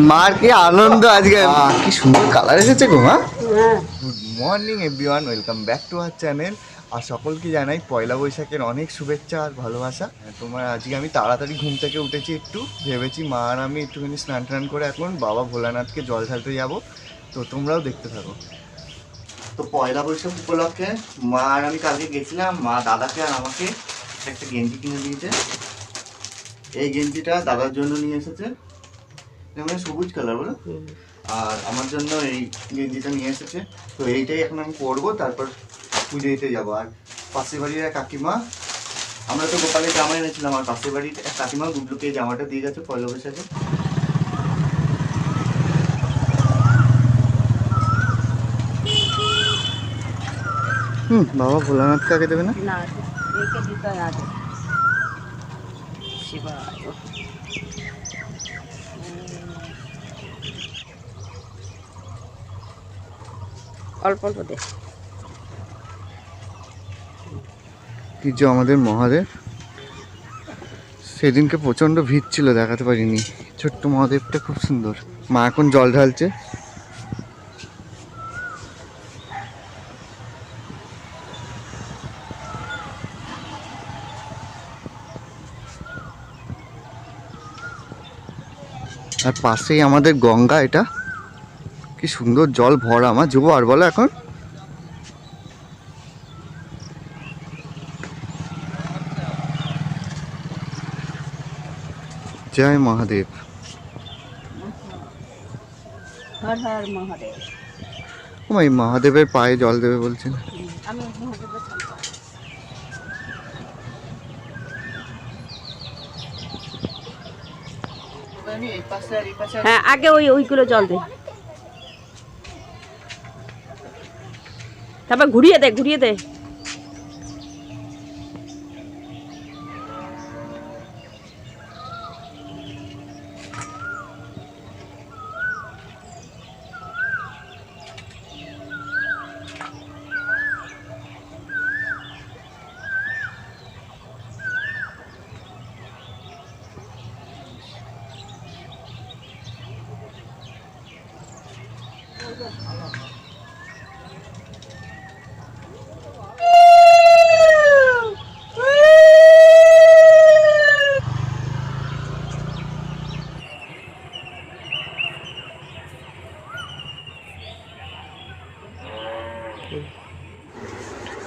মার কি আনন্দ আজকে, কি সুন্দর কালার এসেছে গো মা। Good morning everyone, welcome back to our channel. আর সকলকে জানাই পয়লা বৈশাখের অনেক শুভেচ্ছা আর ভালোবাসা। তোমার আজকে আমি তাড়াতাড়ি ঘুম থেকে উঠেছি, একটু ভেবেছি মা আর আমি একটুখানি স্নান টান করে এখন বাবা ভোলানাথকে জল ঢালতে যাবো, তো তোমরাও দেখতে থাকো। তো পয়লা বৈশাখ উপলক্ষে মা আর আমি কালকে গেছিলাম, মা দাদাকে আর আমাকে একটা গেঞ্জি কিনে দিয়েছে। এই গেঞ্জিটা দাদার জন্য নিয়ে এসেছে, মানে সবুজ কালার বলো, আর আমার জন্য এই গেঞ্জিটা নিয়ে এসেছে। তো এইটাই এখন আমি পরবো, তারপর পুজো দিতে যাবো। আর পাশের বাড়ির এক কাকিমা, আমরা তো গোপালের জামা এনেছিলাম, আর পাশের বাড়ির এক কাকিমা গুবলুকে জামাটা দিয়ে গেছে পয়লা বৈশাখে। বাবা ভোলানাথ কাকে দেবে না? অল্প অল্প দে। কি যে আমাদের মহাদেব, সেদিনকে প্রচন্ড ভিড় ছিল, দেখাতে পারিনি। ছোট্ট মহাদেবটা খুব সুন্দর। মা এখন জল ঢালছে। আর পাশেই আমাদের গঙ্গা, এটা কি সুন্দর জল ভরা। আমার যাবো আর বলো এখন। জয় মহাদেব। হর হর মহাদেব। ওই মহাদেবের পায়ে জল দেবে বলছেন। আমি মহাদেবের হ্যাঁ, আগে ওইগুলো জল দে, তারপর ঘুরিয়ে দে ঘুরিয়ে দে।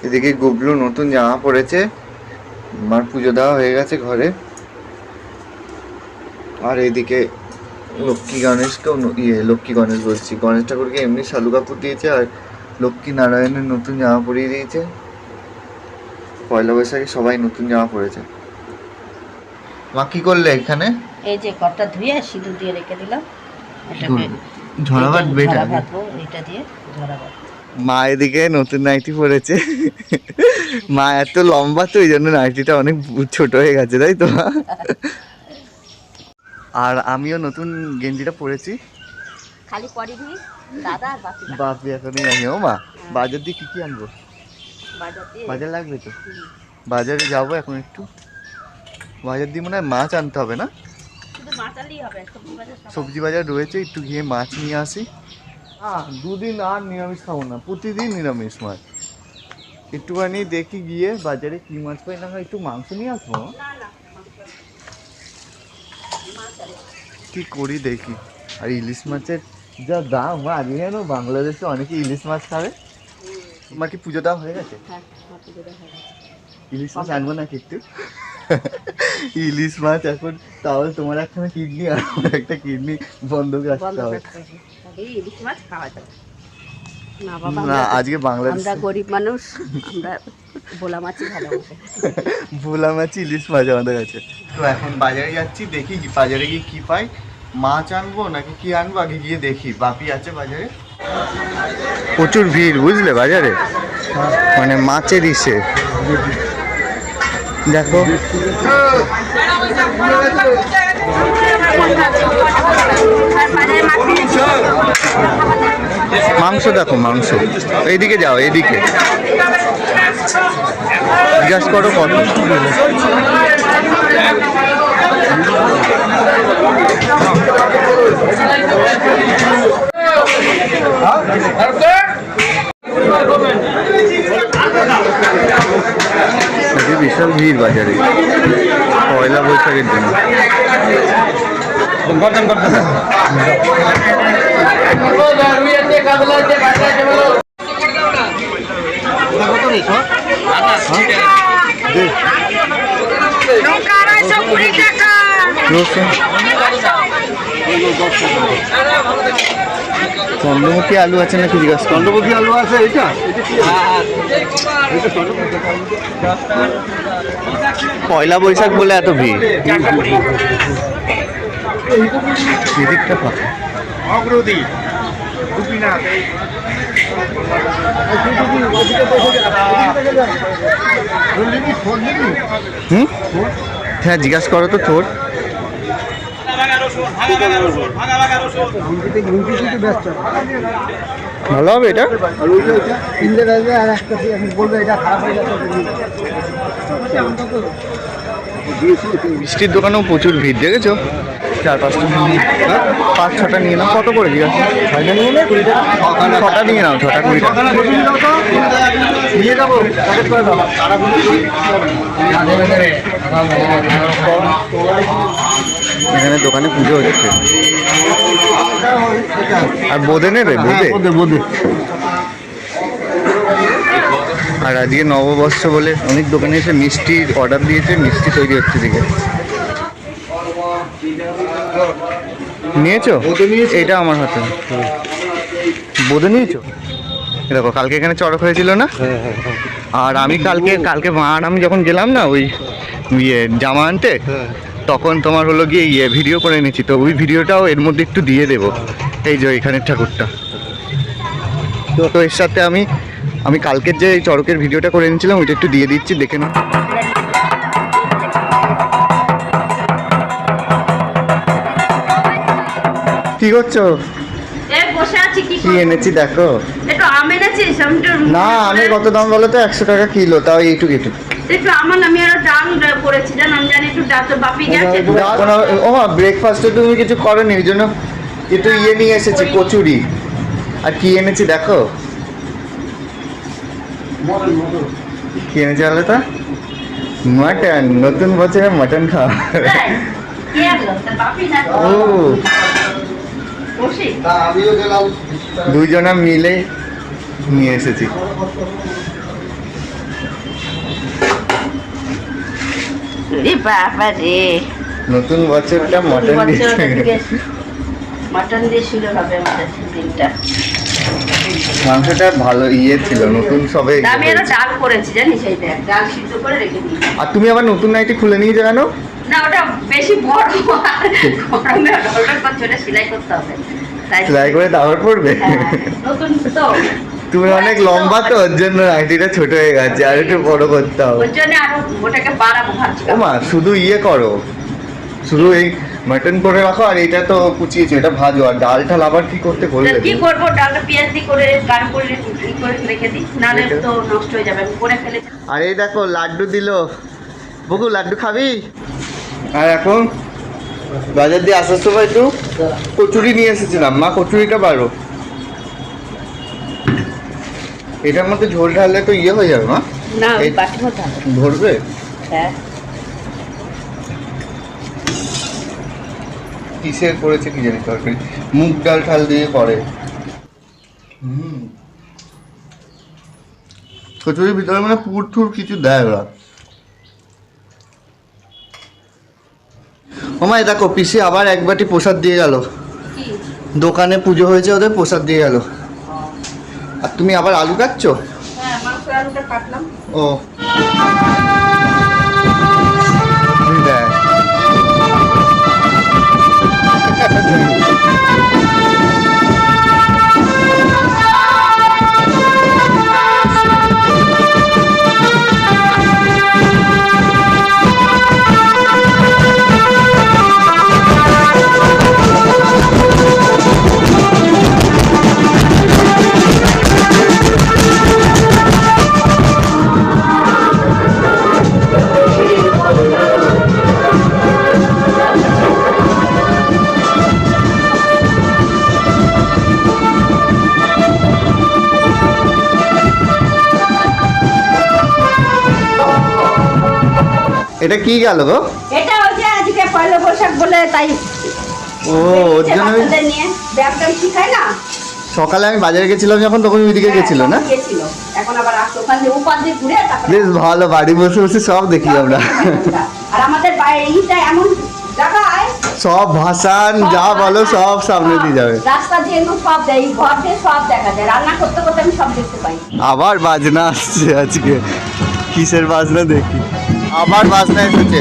এদিকে গুবলু নতুন জামা পরেছে, মার পুজো দেওয়া হয়ে গেছে ঘরে। আর এদিকে লক্ষ্মী গণেশকেও লক্ষ্মী গণেশ বলছি, গণেশ ঠাকুরকে এমনি শালু কাপড় দিয়েছে, আর লক্ষ্মী নারায়ণের নতুন জামা পরিয়ে দিয়েছে। পয়লা বৈশাখে সবাই নতুন জামা পরেছে। মা কি করলে এখানে? এই যে কটটা ধুয়ে সিঁদুর দিয়ে রেখে দিলাম, ঝরাভাত বেটা, এটা দিয়ে ঝরাভাত। মা এদিকে নতুন নাইটি পরেছে। মা এত লম্বা তো এই জন্য নাইটিটা অনেক ছোট হয়ে গেছে, তাই তো? আর আমিও নতুন গেঞ্জিটা পরেছি। খালি পরিনি দাদা আর বাপি। বাপি এখনই জানি। ও মা, বাজার দিয়ে কি আনবো? বাজার লাগবে তো, বাজারে যাবো এখন একটু। বাজার দিয়ে মনে হয় মাছ আনতে হবে না? সবজি বাজার রয়েছে, একটু গিয়ে মাছ নিয়ে আসি। দুদিন আর নিরামিষ খাবো না, প্রতিদিন নিরামিষ মাছ। একটুখানি দেখি গিয়ে বাজারে কি মাছ পাই, না হয় একটু মাংস নিয়ে আসবো। কি করি দেখি। আর ইলিশ মাছের যা দাম, আগে জানো বাংলাদেশে অনেকে ইলিশ মাছ খাবে। তোমার কি পুজো দেওয়া হয়ে গেছে? ইলিশ মাছ আনবো নাকি একটু? ইলিশ মাছ এখন, তাহলে তোমার একখানা কিডনি আর আমার একটা কিডনি বন্ধক রাখতে হবে। ইলিশ মাছ খাওয়া যাবে না, আজকে বাংলাদেশ, আমরা গরিব মানুষ, আমরা ভোলা মাছই ভালোবাসি। ভোলা মাছ ইলিশ মাছ আমাদের কাছে। তো এখন বাজারে যাচ্ছি, দেখি বাজারে গিয়ে কি পাই। মাছ আনবো নাকি কি আনবো, আগে গিয়ে দেখি। বাপি আছে বাজারে। প্রচুর ভিড় বুঝলে বাজারে, মানে মাছের ইসে দেখো। মাংস দেখো, মাংস। এইদিকে যাও, এদিকে জিজ্ঞাসা করো কত। ভিড় বাজারে পয়লা বৈশাখের জন্য। চন্দ্রমুখী আলু আছে নাকি জিজ্ঞাসা? চন্দ্রমুখী আলু আছে এটা পয়লা বৈশাখ বলে এত ভিড়। এদিকটা ফাঁকা। অগ্রদী গোপীনাথ হ্যাঁ জিজ্ঞাসা করো তো তোর ভালো হবে এটা। মিষ্টির দোকানেও প্রচুর ভিড় দেখেছো? 4-5টা 5-6টা নিয়ে নাও। কত করে জিজ্ঞাসা? 6টা নিয়ে নাও, 6টা নিয়ে নাও, 6টা 20 টাকা নিয়ে যাবো। এখানে দোকানে পুজো হচ্ছে। আর বোঁদে নেবে? বোঁদে। আর আজকে নববর্ষ বলে অনেক দোকানে এসে মিষ্টির অর্ডার দিয়েছে, মিষ্টি তৈরি হচ্ছে দিকে। নিয়েছো? এটা আমার হাতে। বোঁদে নিয়েছো? দেখো কালকে এখানে চড়ক হয়েছিল না? আর আমি কালকে মা আর আমি যখন গেলাম না ওই জামা আনতে, তখন তোমার হলো গিয়ে ভিডিও করে নিয়েছি, তো ওই ভিডিওটাও এর মধ্যে একটু দিয়ে দেবো। এই যে এখানের ঠাকুরটা, তো এর সাথে আমি কালকের যে চড়কের ভিডিওটা করে নিয়েছিলাম ওইটা একটু দিয়ে দিচ্ছি, দেখে নাও। কি করছো? বসে আছি। কি এনেছি দেখো। একটু আম এনেছিস? না, আমের কত দাম বলো তো? 100 টাকা কিলো, তাও এইটুকু। একটু আমার আমি আরো ডাল করেছি জান, আমি জানি একটু ডাল তো বাপি গেছে। ও মা, ব্রেকফাস্টে তুমি কিছু করোনি, ওই জন্য একটু নিয়ে এসেছি, কচুরি। আর কি এনেছি দেখো, কি এনেছি বলো তো? মাটন। নতুন বছরে মাটন খাওয়া। ও, আমিও গেলাম। দুজনা মিলে নিয়ে এসেছি। বাবা রে, নতুন বছরটা মটন মাটন দিয়ে শুরু হবে আমাদের দিনটা। মাংসটা ভালো ছিল, নতুন সবে। আমি আরো ডাল করেছি জানিস, এই দেখ ডাল সিদ্ধ করে রেখে দিই। আর তুমি আবার নতুন নাইটি খুলে নিয়ে জানো না, ওটা বেশি বড়, গরমে ডলার পর চলে সেলাই করতে হবে, তাই সেলাই করে তারপর পড়বে। নতুন তো তুমি অনেক লম্বা, তো ওর জন্য নাইটিটা ছোট হয়ে গেছে, আর একটু বড় করতে হবে। ওর জন্য আরো ওটাকে বাড়াবো ভাবছি। ও মা, শুধু করো, শুধু এই মাটন করে রাখো, আর এটা তো কুচিয়েছো, এটা ভাজো, আর ডাল ঠাল আবার কি করতে বলবে? কি করবো, ডালটা পেঁয়াজ দিয়ে করে গাঢ় করে রেখে দিই, নাহলে তো নষ্ট হয়ে যাবে। আমি করে ফেলেছি। আর এই দেখো লাড্ডু দিল। বকু, লাড্ডু খাবি? আর এখন বাজার দিয়ে আসার সময় একটু কচুরি নিয়ে এসেছিলাম, মা কচুরিটা বারো। এটার মধ্যে ঝোল ঢাললে তো হয়ে যাবে মা। না, বাটি মতো ধরবে। হ্যাঁ, কিসের করেছে কি জানি তরকারি, মুগ ডাল ঠাল দিয়ে করে। কচুরির ভিতরে মানে পুর টুর কিছু দেয় ওরা। ওমাই দেখো, পিসি আবার এক বাটি প্রসাদ দিয়ে গেল। দোকানে পুজো হয়েছে, ওদের প্রসাদ দিয়ে গেল। আর তুমি আবার আলু কাটছো? হ্যাঁ, মাংস আলুটা কাটলাম। ও দেখ, এটা কি গেল গো? এটা ওই যে আজকে পয়লা বৈশাখ বলে তাই ও ওর জন্য বাচ্চাদের নিয়ে ব্যাগটা শিখায় না। সকালে আমি বাজারে গেছিলাম যখন, তখন ওইদিকে গেছিল না? গেছিল, এখন আবার আসছে ওখান দিয়ে উপার দিয়ে ঘুরে তারপরে বেশ ভালো, বাড়ি বসে বসে সব দেখি আমরা। আর আমাদের এইটা এমন জায়গায় সব ভাষান যা বলো সব সামনে দিয়ে যাবে। রাস্তা দিয়ে এগুলো সব দেয়, ঘর দিয়ে সব দেখা যায়, রান্না করতে করতে আমি সব দেখতে পাই। আবার বাজনা আসছে আজকে, কিসের বাজনা দেখি? আবার বাজনা এসেছে।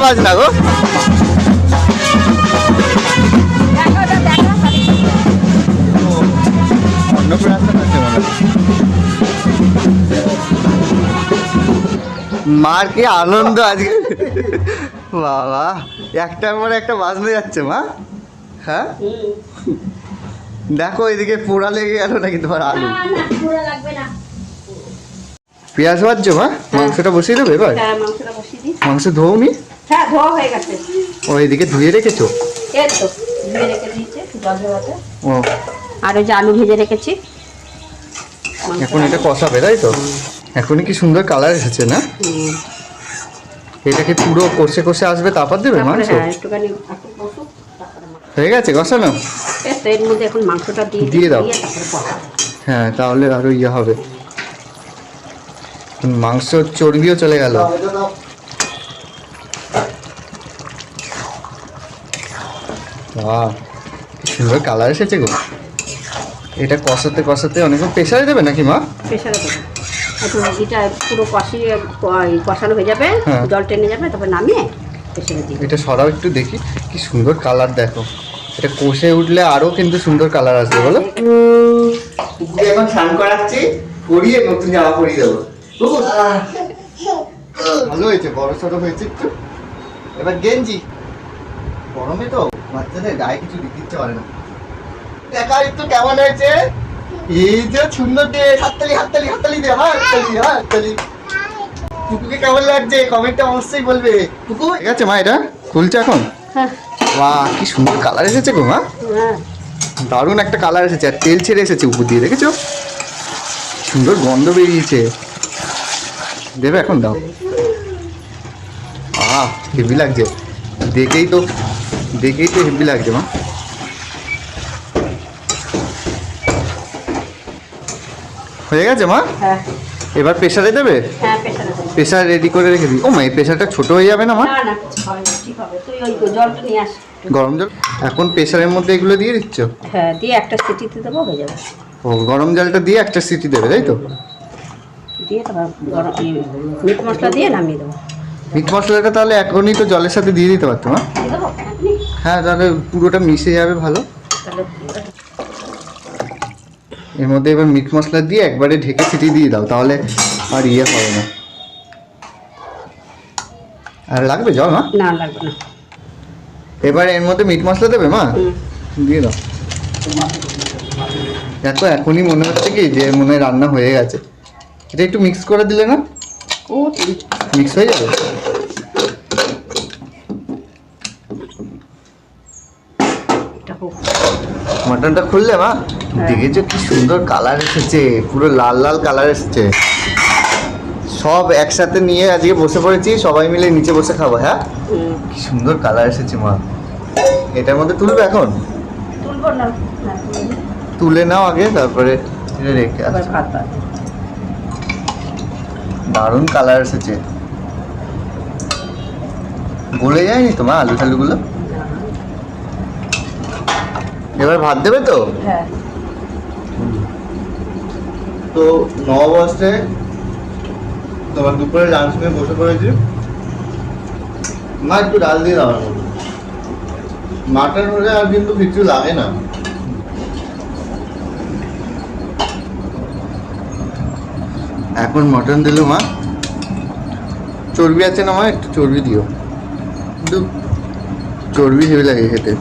বাজনা গো, দেখো ওটা দেখো, অন্নপ্রাশন আছে মনে হয়। মার কি আনন্দ আজকে, বাবা একটার পর একটা বাজনা যাচ্ছে মা। হ্যাঁ দেখো এদিকে পোড়া লেগে গেল নাকি তোমার আলু? না না পুরো লাগবে না। পেঁয়াজ ভাজছো মা? মাংসটা বসিয়ে দেবে এবার? হ্যাঁ মাংসটা বসিয়ে দিই। মাংস ধোওনি? হ্যাঁ ধোয়া হয়ে গেছে, ও এদিকে ধুয়ে রেখেছো? এই তো ধুয়ে রেখে দিয়েছে জল ঝরাতে। ও আর ওই যে আলু ভেজে রেখেছি। এখন এটা কষাবে তাই তো? এখনই কি সুন্দর কালার এসেছে না? হুম। এটাকে পুরো কষে কষে আসবে তারপর দেবে তারপরে মাংস? হ্যাঁ একটুখানি একটু বসুক, তারপরে হয়ে গেছে কষানো? এই তো এর মধ্যে এখন মাংসটা দিয়ে দাও। তারপরে কষাবো। হ্যাঁ তাহলে আরো ইয়ে হবে, মাংস চর্বিও চলে গেল। বাহ কি সুন্দর কালার এসেছে গো। এটা কষাতে কষাতে অনেকক্ষণ প্রেসারে দেবে নাকি মা? প্রেসারে দেবো, এখন এটা পুরো কষিয়ে কষানো হয়ে যাবে, হ্যাঁ। জল টেনে যাবে, তারপর নামিয়ে প্রেসারে দিই। এটা সরাও একটু দেখি, কি সুন্দর কালার দেখো। এটা কষে উঠলে আরো কিন্তু সুন্দর কালার আসবে বলো। কুকুরকে এখন স্নান করাচ্ছি, করিয়ে নতুন জামা পরিয়ে দেবো। কুকুর ভালো হয়েছে, বড় ছোট হয়েছে একটু। এবার গেঞ্জি, গরমে তো বাচ্চাদের গায়ে কিছু দিতে ইচ্ছে করে না। দেখা একটু কেমন হয়েছে? এই যে সুন্দর দে, হাততালি হাততালি হাততালি দে, হাততালি হাততালি। কুকুরকে কেমন লাগছে কমেন্টে অবশ্যই বলবে। কুকুর ঠিক আছে মা, এটা খুলছে এখন। হ্যাঁ বাহ কি সুন্দর কালার এসেছে গো মা, হ্যাঁ দারুণ একটা কালার এসেছে, আর তেল ছেড়ে এসেছে উপর দিয়ে, দেখেছো? সুন্দর গন্ধ বেরিয়েছে। দেবে এখন, দাও। আহ হেভি লাগছে, দেখেই তো হেভি লাগছে মা। হয়ে গেছে মা, হ্যাঁ এবার প্রেসারে দেবে? হ্যাঁ প্রেসারে দেবো। প্রেসার রেডি করে রেখে দিই। ও মা এই প্রেসারটা ছোট হয়ে যাবে না মা? না না কিছু হবে না, ঠিক হবে। তুই ওই জলটা নিয়ে আস। গরম জল এখন প্রেসারের মধ্যে এগুলো দিয়ে দিচ্ছ? হ্যাঁ দিয়ে একটা সিটিতে দেবো, হয়ে যাবে। ও গরম জলটা দিয়ে একটা সিটি দেবে তাই তো? দিয়ে তারপর গরম মিট মশলা দিয়ে নামিয়ে দেবো। মিট মশলাটা তাহলে এখনই তো জলের সাথে দিয়ে দিতে পারতো মা। দিয়ে দেবো আপনি? হ্যাঁ তাহলে পুরোটা মিশে যাবে ভালো। তাহলে এর মধ্যে এবার মিট মশলা দিয়ে একবারে ঢেকে সিটি দিয়ে দাও, তাহলে আর ইয়ে হবে না। আর লাগবে জল মা? না লাগবে না। এবার এর মধ্যে মিট মশলা দেবে মা? হুম। দিয়ে দাও। দেখো এখনই মনে হচ্ছে কি যে মনে হয় রান্না হয়ে গেছে। এটা একটু মিক্স করে দিলে না ও ঠিক মিক্স হয়ে যাবে? এটা হোক। মাটনটা খুললে মা, দেখেছো কি সুন্দর কালার এসেছে, পুরো লাল লাল কালার এসেছে। সব একসাথে নিয়ে আজকে বসে পড়েছি, সবাই মিলে নিচে বসে খাবো। হ্যাঁ হুম। কি সুন্দর কালার এসেছে মা। এটার মধ্যে তুলবে এখন? তুলবো না, না তুলবো না। তুলে নাও আগে, তারপরে এটা রেখে এবার আসো। ভাত বাড়। দারুণ কালার এসেছে। গলে যায়নি তো মা আলু টালুগুলো? এবার ভাত দেবে তো? হ্যাঁ তো 9 তোমার দুপুরে লাঞ্চ নিয়ে বসে পড়েছি। মা একটু ডাল দিয়ে দাও। মাটন হলে আর কিন্তু কিছু লাগে না। এখন মটন দিল মা, চর্বি আছে না মা, একটু চর্বি দিও, কিন্তু চর্বি হেভি লাগে খেতে।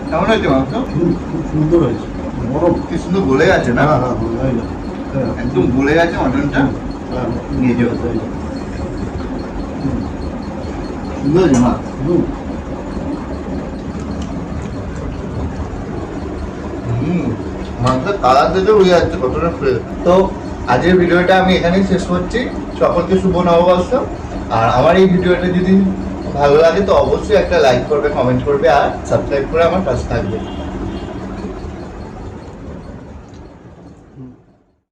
কেমন হয়েছে মাংস? খুব সুন্দর হয়েছে, বড়। কি সুন্দর গলে গেছে না? একদম গলে গেছে মটনটা। নিয়ে যাও। সুন্দর হয়েছে মা। মাংসের কালার দেখে বুঝে যাচ্ছে কতটা ফ্রেশ। তো আজকের ভিডিওটা আমি এখানেই শেষ করছি। সকলকে শুভ নববর্ষ। আর আমার এই ভিডিওটা যদি ভালো লাগে তো অবশ্যই একটা লাইক করবে, কমেন্ট করবে আর সাবস্ক্রাইব করে আমার পাশে থাকবে।